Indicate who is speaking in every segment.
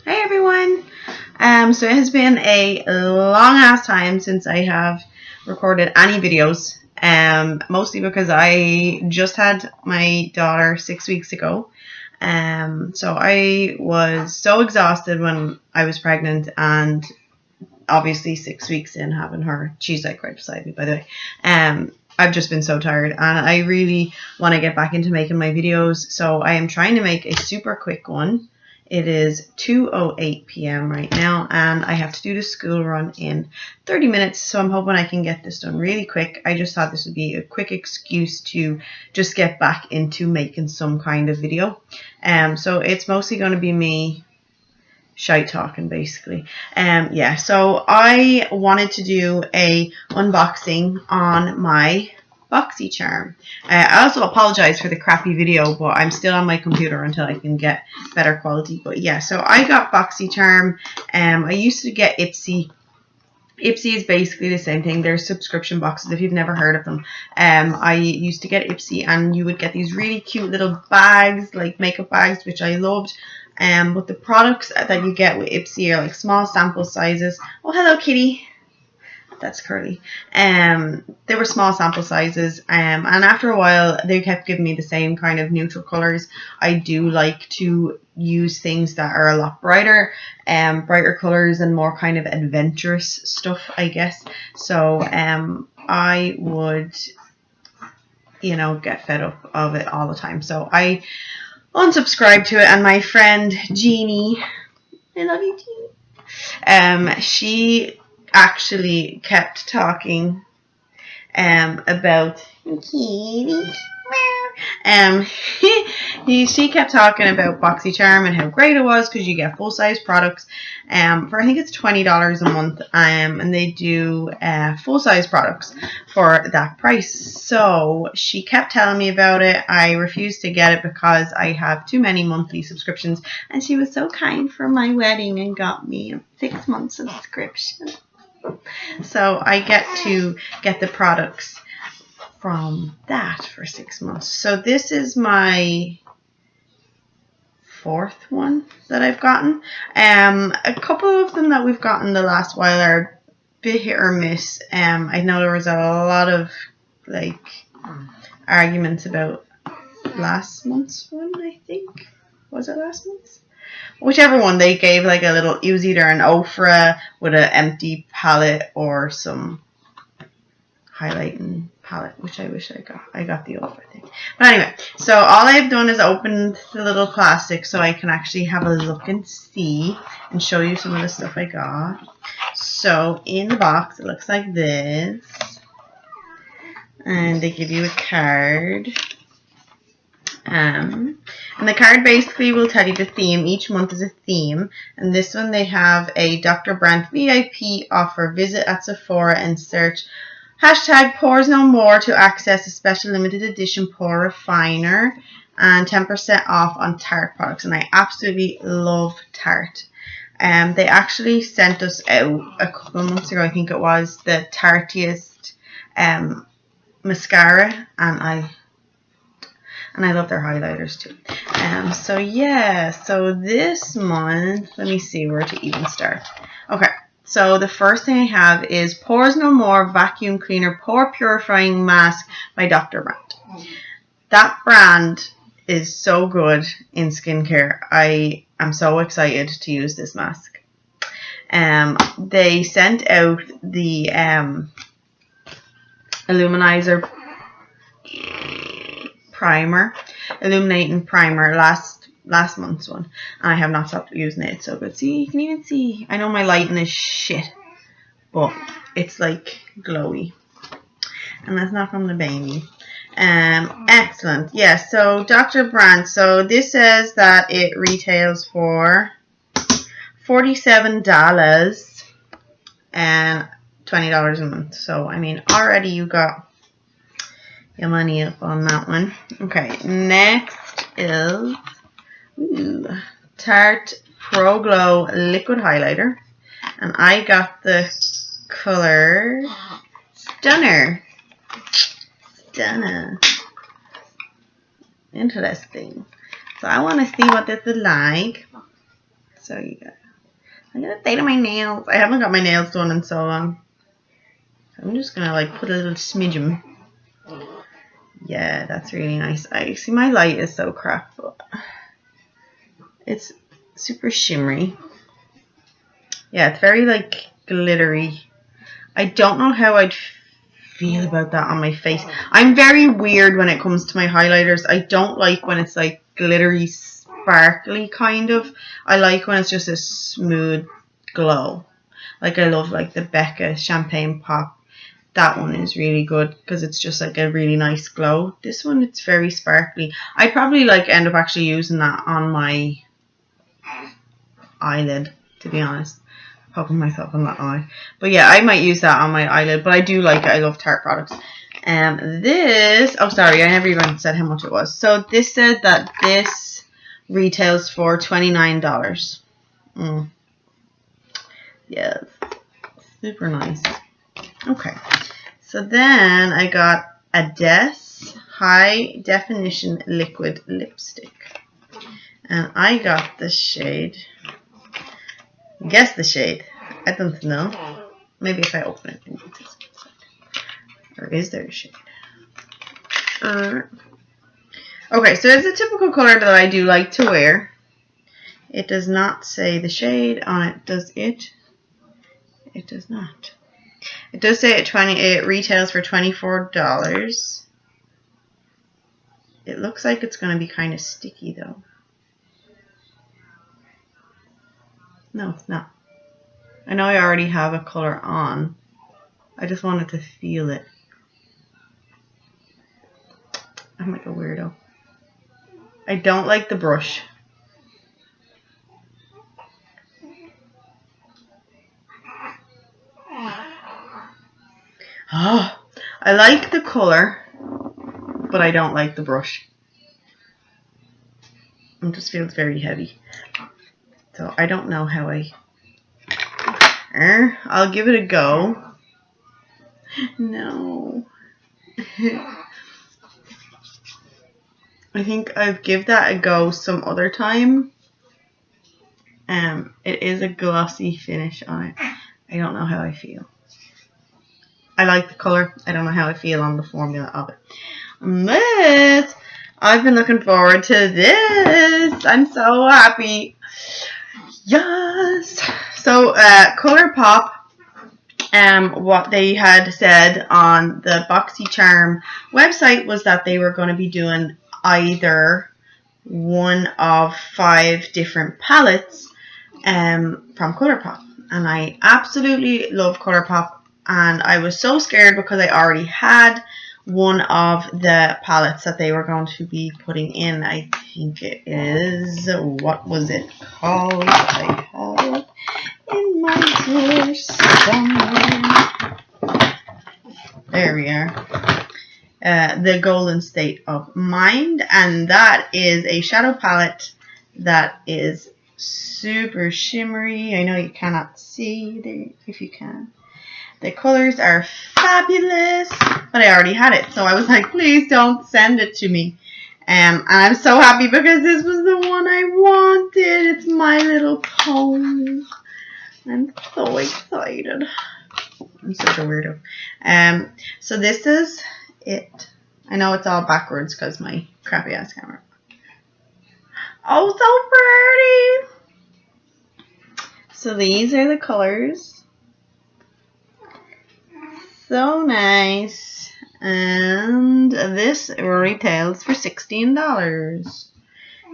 Speaker 1: Hey everyone! So it has been a long ass time since I have recorded any videos. Mostly because I just had my daughter 6 weeks ago. So I was so exhausted when I was pregnant, and obviously 6 weeks in having her, she's like right beside me, by the way. I've just been so tired, and I really want to get back into making my videos. So I am trying to make a super quick one. It is 2:08 p.m. right now, and I have to do the school run in 30 minutes, so I'm hoping I can get this done really quick. I just thought this would be a quick excuse to just get back into making some kind of video. So it's mostly going to be me shite talking, basically. Yeah, so I wanted to do a unboxing on my Boxy Charm. I also apologize for the crappy video, but I'm still on my computer until I can get better quality. But yeah, so I got Boxy Charm. I used to get Ipsy. Ipsy is basically the same thing. They're subscription boxes if you've never heard of them. I used to get Ipsy, and you would get these really cute little bags, like makeup bags, which I loved. But the products that you get with Ipsy are like small sample sizes. Oh, hello, kitty. That's curly. They were small sample sizes, and after a while they kept giving me the same kind of neutral colors. I do like to use things that are a lot brighter, brighter colors and more kind of adventurous stuff, I guess. So I would, get fed up of it all the time. So I unsubscribed to it, and my friend Jeannie, I love you, Jeannie. She actually kept talking about kitty. She kept talking about Boxy Charm and how great it was because you get full size products for I think it's $20 a month, and they do full size products for that price. So she kept telling me about it. I refused to get it because I have too many monthly subscriptions, and she was so kind for my wedding and got me a 6-month subscription. So I get to get the products from that for 6 months. So this is my 4th one that I've gotten. A couple of them that we've gotten the last while are a bit hit or miss. I know there was a lot of arguments about last month's one, I think. Was it last month's? Whichever one, they gave like a little, it was either an Ofra with an empty palette or some highlighting palette, which I wish I got. I got the Ofra thing. But anyway, so all I've done is opened the little plastic so I can actually have a look and see and show you some of the stuff I got. So in the box, it looks like this. And they give you a card. And the card basically will tell you the theme. Each month is a theme. And this one, they have a Dr. Brandt VIP offer. Visit at Sephora and search #Pores No More to access a special limited edition pore refiner and 10% off on Tarte products. And I absolutely love Tarte. They actually sent us out a couple of months ago, I think it was, the Tartiest mascara, and I love their highlighters too. So yeah, so this month, let me see where to even start. Okay, so the first thing I have is Pores No More Vacuum Cleaner Pore Purifying Mask by Dr. Brandt. That brand is so good in skincare. I am so excited to use this mask. They sent out the Illuminizer primer, illuminating primer, last month's one, and I have not stopped using it. It's so good. See, you can even see, I know my lighting is shit, but it's like glowy, and that's not from the baby. Excellent. Yeah, so Dr. Brandt, so this says that it retails for $47 and $20 a month. So I mean, already you got your money up on that one. Okay, next is Tarte Pro Glow Liquid Highlighter. And I got the color Stunner. Interesting. So I want to see what this is like. So you got. I'm gonna stay to my nails. I haven't got my nails done in so long. I'm just gonna like put a little smidgen. Yeah, that's really nice. I see my light is so crap, but it's super shimmery. Yeah, it's very like glittery. I don't know how I'd feel about that on my face. I'm very weird when it comes to my highlighters. I don't like when it's like glittery, sparkly kind of. I like when it's just a smooth glow. Like I love like the Becca Champagne Pop. That one is really good because it's just like a really nice glow. This one, it's very sparkly. I'd probably like end up actually using that on my eyelid, to be honest. Poking myself in that eye. But yeah, I might use that on my eyelid. But I do like it. I love Tarte products. This, oh sorry, I never even said how much it was. So this said that this retails for $29. Yes, super nice. Okay, so then I got a Des High Definition Liquid Lipstick. And I got the shade, guess the shade, I don't know. Maybe if I open it, maybe it's or is there a shade? Okay, so it's a typical color that I do like to wear. It does not say the shade on it, does it? It does not. It does say it retails for $24. It looks like it's going to be kind of sticky though. No, it's not. I know I already have a color on. I just wanted to feel it. I'm like a weirdo. I don't like the brush. Oh, I like the color, but I don't like the brush. It just feels very heavy. So I don't know how I'll give it a go. No. I think I'll give that a go some other time. It is a glossy finish on it. I don't know how I feel. I like the color. I don't know how I feel on the formula of it. But I've been looking forward to this. I'm so happy. Yes. So ColourPop, what they had said on the Boxy Charm website was that they were going to be doing either one of 5 different palettes from ColourPop. And I absolutely love ColourPop. And I was so scared because I already had one of the palettes that they were going to be putting in. I think it is, what was it called? I have it in my drawer somewhere. There we are. The Golden State of Mind. And that is a shadow palette that is super shimmery. I know you cannot see there, if you can. The colors are fabulous, but I already had it, so I was like, please don't send it to me. And I'm so happy because this was the one I wanted. It's My Little Pony. I'm so excited. I'm such a weirdo. So this is it. I know it's all backwards because my crappy ass camera. Oh, so pretty. So these are the colors. So nice. And this retails for $16.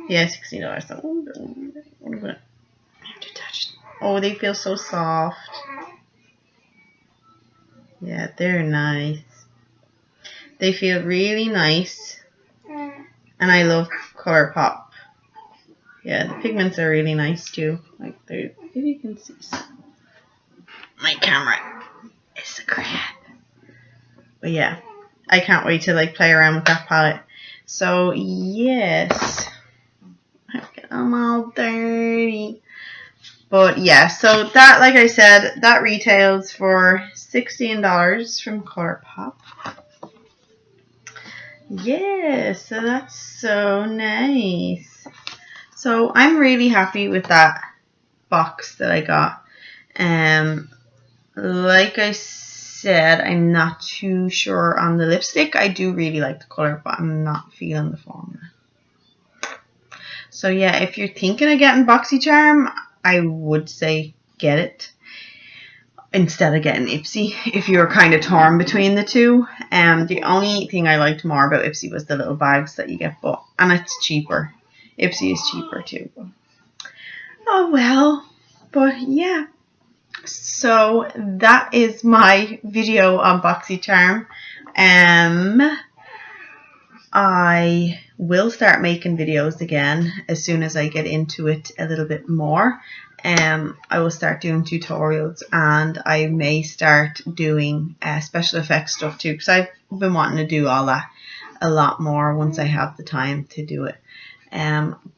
Speaker 1: Yeah, $16. So I'm gonna have to touch them. Oh, they feel so soft. Yeah, they're nice. They feel really nice. And I love ColourPop. Yeah, the pigments are really nice too. Like they're, if you can see. My camera is crap. But yeah, I can't wait to like play around with that palette. So yes, I'm all dirty. But yeah, so that, like I said, that retails for $16 from ColourPop. Yeah, so that's so nice. So I'm really happy with that box that I got. Like I said, I'm not too sure on the lipstick. I do really like the colour, but I'm not feeling the formula. So yeah, if you're thinking of getting Boxy Charm, I would say get it instead of getting Ipsy if you're kind of torn between the two. The only thing I liked more about Ipsy was the little bags that you get, and it's cheaper. Ipsy is cheaper too. Oh well, but yeah. So that is my video on Boxy Charm. I will start making videos again as soon as I get into it a little bit more. I will start doing tutorials, and I may start doing special effects stuff too, because I've been wanting to do all that a lot more once I have the time to do it.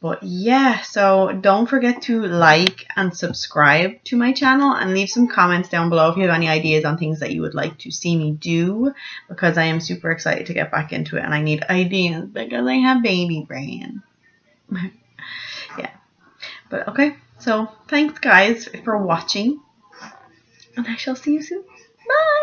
Speaker 1: But yeah, so don't forget to like and subscribe to my channel, and leave some comments down below if you have any ideas on things that you would like to see me do, because I am super excited to get back into it and I need ideas because I have baby brain. Yeah, but okay, so thanks guys for watching, and I shall see you soon. Bye.